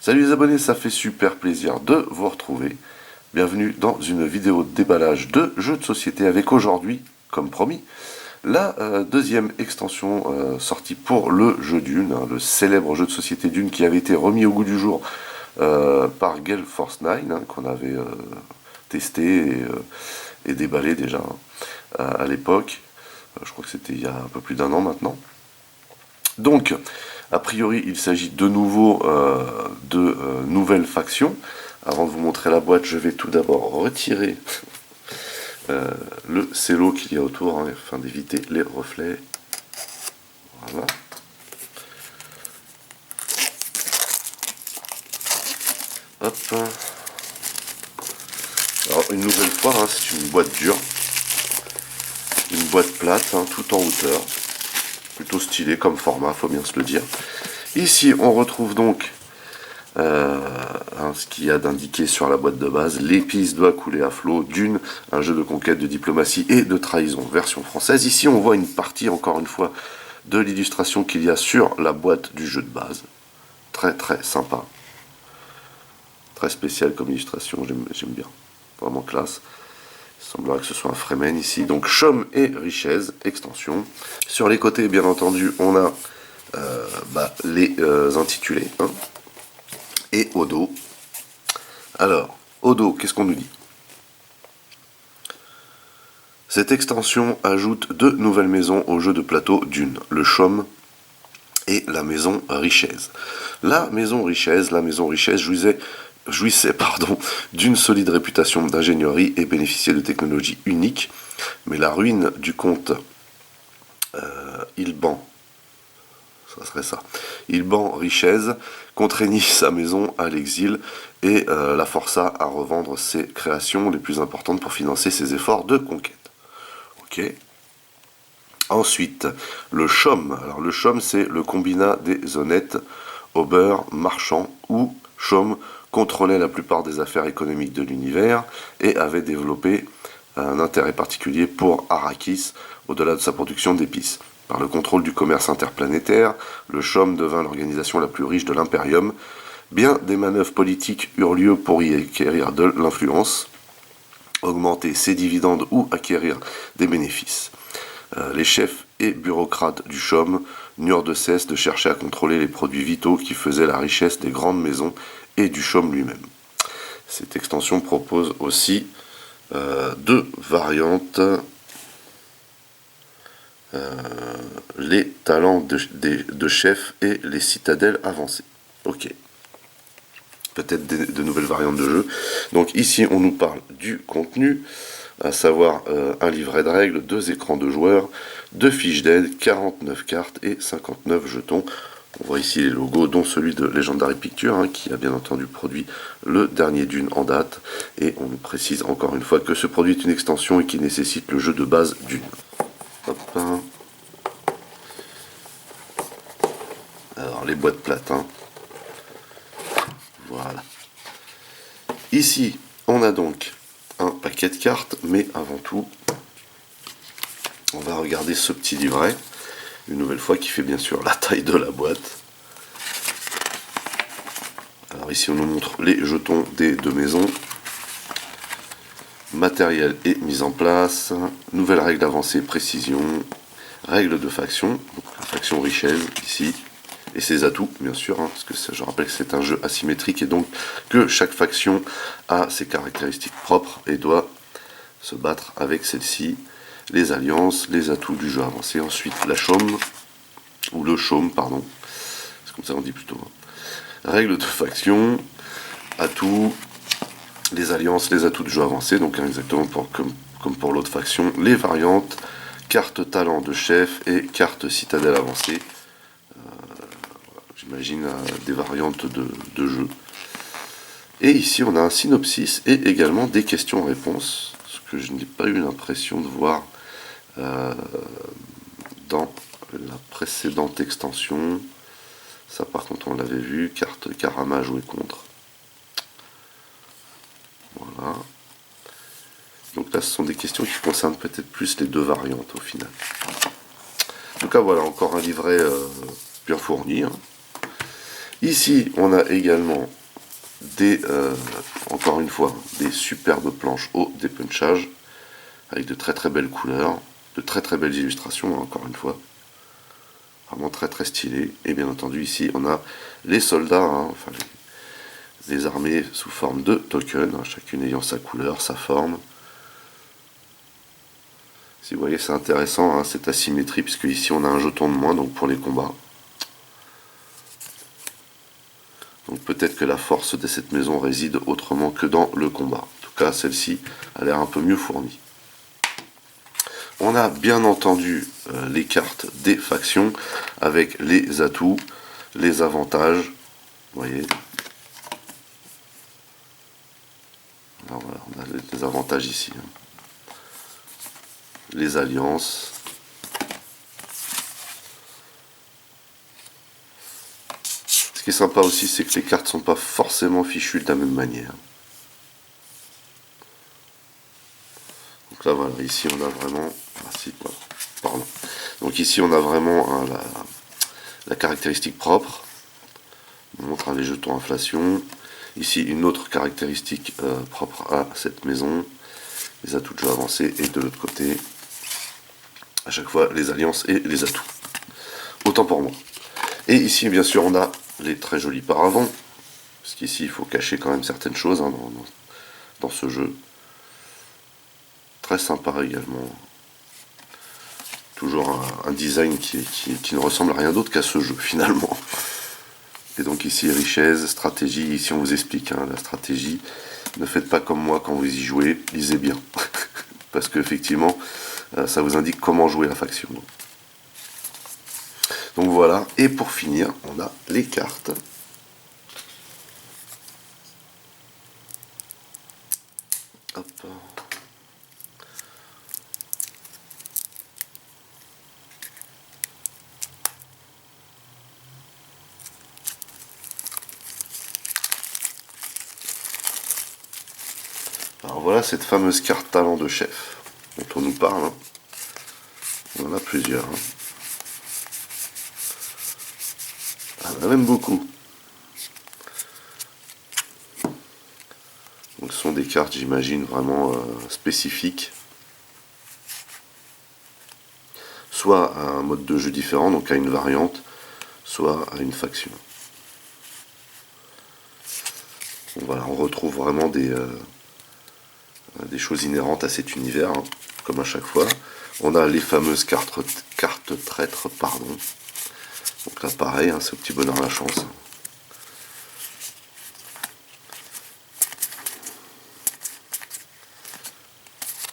Salut les abonnés, ça fait super plaisir de vous retrouver. Bienvenue dans une vidéo de déballage de jeux de société avec aujourd'hui, comme promis, la deuxième extension sortie pour le jeu Dune, le célèbre jeu de société Dune qui avait été remis au goût du jour par Gale Force 9, qu'on avait testé et déballé déjà à l'époque. Je crois que c'était il y a un peu plus d'un an maintenant. Donc, a priori, il s'agit de nouveau de nouvelles factions. Avant de vous montrer la boîte, je vais tout d'abord retirer le cello qu'il y a autour, afin d'éviter les reflets. Voilà. Hop. Alors, une nouvelle fois, c'est une boîte dure. Une boîte plate, tout en hauteur. Plutôt stylé comme format, faut bien se le dire. Ici, on retrouve donc ce qu'il y a d'indiqué sur la boîte de base. L'épice doit couler à flot, Dune, un jeu de conquête, de diplomatie et de trahison, version française. Ici, on voit une partie, encore une fois, de l'illustration qu'il y a sur la boîte du jeu de base. Très très sympa. Très spécial comme illustration, j'aime bien. Vraiment classe. Il semblerait que ce soit un Fremen ici. Donc Chaume et Richesse, extension. Sur les côtés, bien entendu, on a les intitulés. Et au dos. Alors, au dos, qu'est-ce qu'on nous dit? Cette extension ajoute 2 nouvelles maisons au jeu de plateau Dune, le Chaume et la maison Richesse. La maison Richesse jouissait d'une solide réputation d'ingénierie et bénéficiait de technologies uniques, mais la ruine du comte Ilban, ça serait ça, Ilban Richesse, contraignit sa maison à l'exil et la força à revendre ses créations les plus importantes pour financer ses efforts de conquête. Ok. Ensuite, le Chaume. Alors le Chaume, c'est le combinat des honnêtes aubeurs marchands où Chaume contrôlait la plupart des affaires économiques de l'univers et avait développé un intérêt particulier pour Arrakis au-delà de sa production d'épices. Par le contrôle du commerce interplanétaire, le Chaume devint l'organisation la plus riche de l'Imperium. Bien des manœuvres politiques eurent lieu pour y acquérir de l'influence, augmenter ses dividendes ou acquérir des bénéfices. Les chefs et bureaucrates du Chaume n'eurent de cesse de chercher à contrôler les produits vitaux qui faisaient la richesse des grandes maisons et du Chaume lui-même. Cette extension propose aussi 2 variantes. Les talents de chef et les citadelles avancées. Ok. Peut-être de nouvelles variantes de jeu. Donc ici, on nous parle du contenu, à savoir un livret de règles, 2 écrans de joueurs, 2 fiches d'aide, 49 cartes et 59 jetons. On voit ici les logos, dont celui de Legendary Pictures, qui a bien entendu produit le dernier Dune en date. Et on nous précise encore une fois que ce produit est une extension et qui nécessite le jeu de base Dune. Hop. Alors les boîtes plates. Voilà. Ici, on a donc un paquet de cartes, mais avant tout, on va regarder ce petit livret, une nouvelle fois qui fait bien sûr la taille de la boîte. Alors ici, on nous montre les jetons des 2 maisons. Matériel et mise en place, nouvelles règles avancées, précision, règles de faction, donc la faction Richesse ici, et ses atouts bien sûr, parce que je rappelle que c'est un jeu asymétrique et donc que chaque faction a ses caractéristiques propres et doit se battre avec celle-ci, les alliances, les atouts du jeu avancé, ensuite la Chaume, ou le Chaume, pardon, c'est comme ça on dit plutôt, règles de faction, atouts, les alliances, les atouts de jeu avancé, donc exactement comme pour l'autre faction, les variantes, carte talent de chef et carte citadelle avancée. J'imagine des variantes de jeu. Et ici on a un synopsis et également des questions-réponses, ce que je n'ai pas eu l'impression de voir dans la précédente extension. Ça par contre on l'avait vu, carte Karama à jouer contre. Voilà. Donc là, ce sont des questions qui concernent peut-être plus les 2 variantes au final. En tout cas, voilà, encore un livret bien fourni. Ici, on a également des, encore une fois, des superbes planches au dépunchage, avec de très très belles couleurs, de très très belles illustrations, encore une fois. Vraiment très très stylé. Et bien entendu, ici, on a les soldats, hein, enfin les armées sous forme de tokens, hein, chacune ayant sa couleur, sa forme. Si vous voyez, c'est intéressant, hein, cette asymétrie, puisque ici on a un jeton de moins, donc pour les combats. Donc peut-être que la force de cette maison réside autrement que dans le combat. En tout cas, celle-ci a l'air un peu mieux fournie. On a bien entendu les cartes des factions, avec les atouts, les avantages. Vous voyez. Alors voilà, on a les avantages ici. Hein. Les alliances. Ce qui est sympa aussi, c'est que les cartes ne sont pas forcément fichues de la même manière. Donc là, voilà, ici on a vraiment... Ah, si, voilà, pardon. Donc ici on a vraiment hein, la caractéristique propre. On montre hein, les jetons inflation. Ici une autre caractéristique propre à cette maison. Les atouts de jeu avancés. Et de l'autre côté, à chaque fois, les alliances et les atouts. Autant pour moi. Et ici, bien sûr, on a les très jolis paravents. Parce qu'ici, il faut cacher quand même certaines choses hein, dans ce jeu. Très sympa également. Toujours un design qui ne ressemble à rien d'autre qu'à ce jeu, finalement. Et donc ici, richesse, stratégie. Ici, on vous explique hein, la stratégie. Ne faites pas comme moi quand vous y jouez. Lisez bien. Parce qu'effectivement, ça vous indique comment jouer la faction. Donc voilà, et pour finir, on a les cartes. Hop. Alors voilà cette fameuse carte talent de chef dont on nous parle. Hein. On en a plusieurs. Hein. On en a même beaucoup. Donc ce sont des cartes, j'imagine, vraiment spécifiques. Soit à un mode de jeu différent, donc à une variante, soit à une faction. Donc voilà, on retrouve vraiment des choses inhérentes à cet univers, hein, comme à chaque fois. On a les fameuses cartes traîtres, pardon. Donc là pareil, hein, c'est au petit bonheur la chance.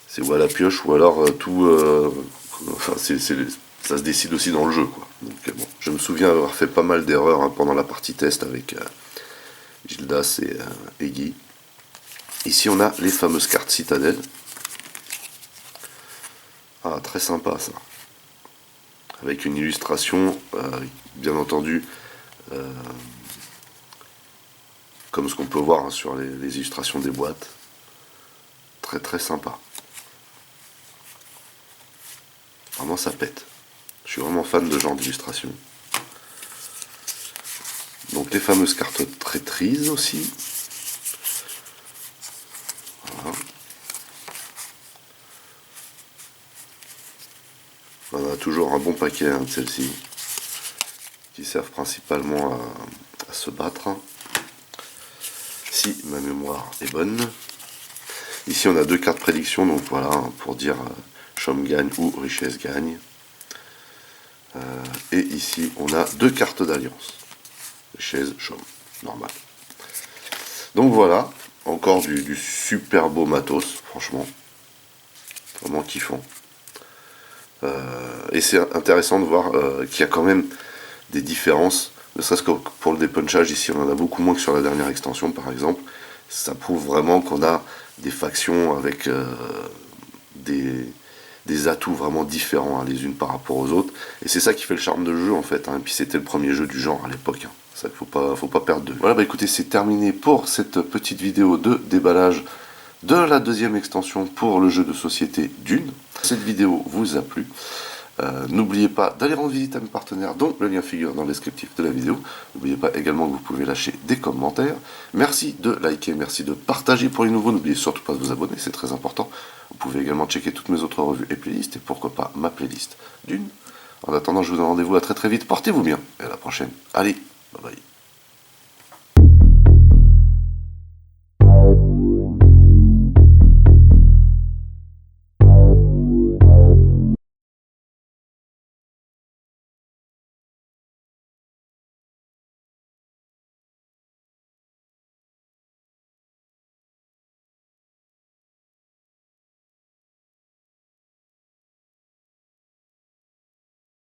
C'est ou à la pioche ou alors tout... enfin, ça se décide aussi dans le jeu. Quoi. Donc, bon, je me souviens avoir fait pas mal d'erreurs hein, pendant la partie test avec Gildas et Guy. Ici on a les fameuses cartes citadelles. Ah, très sympa ça. Avec une illustration, bien entendu, comme ce qu'on peut voir hein, sur les illustrations des boîtes. Très très sympa. Vraiment ça pète. Je suis vraiment fan de ce genre d'illustration. Donc les fameuses cartes traîtrises aussi. Voilà. On a toujours un bon paquet hein, de celles-ci. Qui servent principalement à se battre. Si ma mémoire est bonne. Ici on a deux cartes prédiction, donc voilà, hein, pour dire Chaume gagne ou Richesse gagne. Et ici on a deux cartes d'alliance. Richesse, Chaume, normal. Donc voilà, encore du super beau matos, franchement. Vraiment kiffant. Et c'est intéressant de voir qu'il y a quand même des différences, ne serait-ce que pour le dépunchage, ici on en a beaucoup moins que sur la dernière extension par exemple. Ça prouve vraiment qu'on a des factions avec des atouts vraiment différents hein, les unes par rapport aux autres. Et c'est ça qui fait le charme de jeu en fait. Hein. Et puis c'était le premier jeu du genre à l'époque. Hein. Ça qu'il faut pas perdre de vue. Voilà, bah écoutez, c'est terminé pour cette petite vidéo de déballage de la deuxième extension pour le jeu de société Dune. Cette vidéo vous a plu. N'oubliez pas d'aller rendre visite à mes partenaires, dont le lien figure dans le descriptif de la vidéo. N'oubliez pas également que vous pouvez lâcher des commentaires. Merci de liker, merci de partager pour les nouveaux. N'oubliez surtout pas de vous abonner, c'est très important. Vous pouvez également checker toutes mes autres revues et playlists, et pourquoi pas ma playlist d'une. En attendant, je vous donne rendez-vous à très très vite. Portez-vous bien, et à la prochaine. Allez, bye bye.